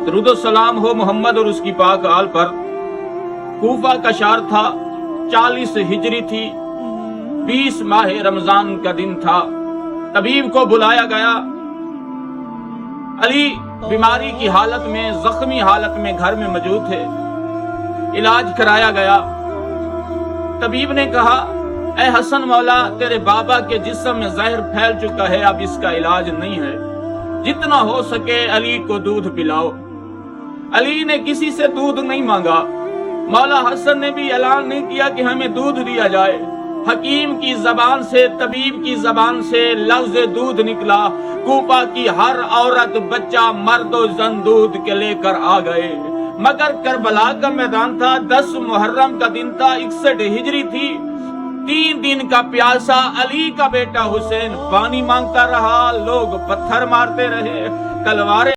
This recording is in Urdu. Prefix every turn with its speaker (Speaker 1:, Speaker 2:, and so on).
Speaker 1: درود و سلام ہو محمد اور اس کی پاک آل پر۔ کوفہ کا شہر تھا، 40 ہجری تھی، 20 ماہ رمضان کا دن تھا۔ طبیب کو بلایا گیا۔ علی بیماری کی حالت میں، زخمی حالت میں گھر میں موجود تھے۔ علاج کرایا گیا۔ طبیب نے کہا، اے حسن مولا، تیرے بابا کے جسم میں زہر پھیل چکا ہے، اب اس کا علاج نہیں ہے، جتنا ہو سکے علی کو دودھ پلاؤ۔ علی نے کسی سے دودھ نہیں مانگا۔ مولا حسن نے بھی اعلان نہیں کیا کہ ہمیں دودھ دیا جائے۔ حکیم کی زبان سے، طبیب کی زبان سے لفظ دودھ نکلا۔ کوفہ کی ہر عورت، بچہ، مرد و زن دودھ کے لے کر آ گئے۔ مگر کربلا کا میدان تھا، 10 محرم کا دن تھا، 61 ہجری تھی۔ 3 دن کا پیاسا علی کا بیٹا حسین پانی مانگتا رہا، لوگ پتھر مارتے رہے، تلواریں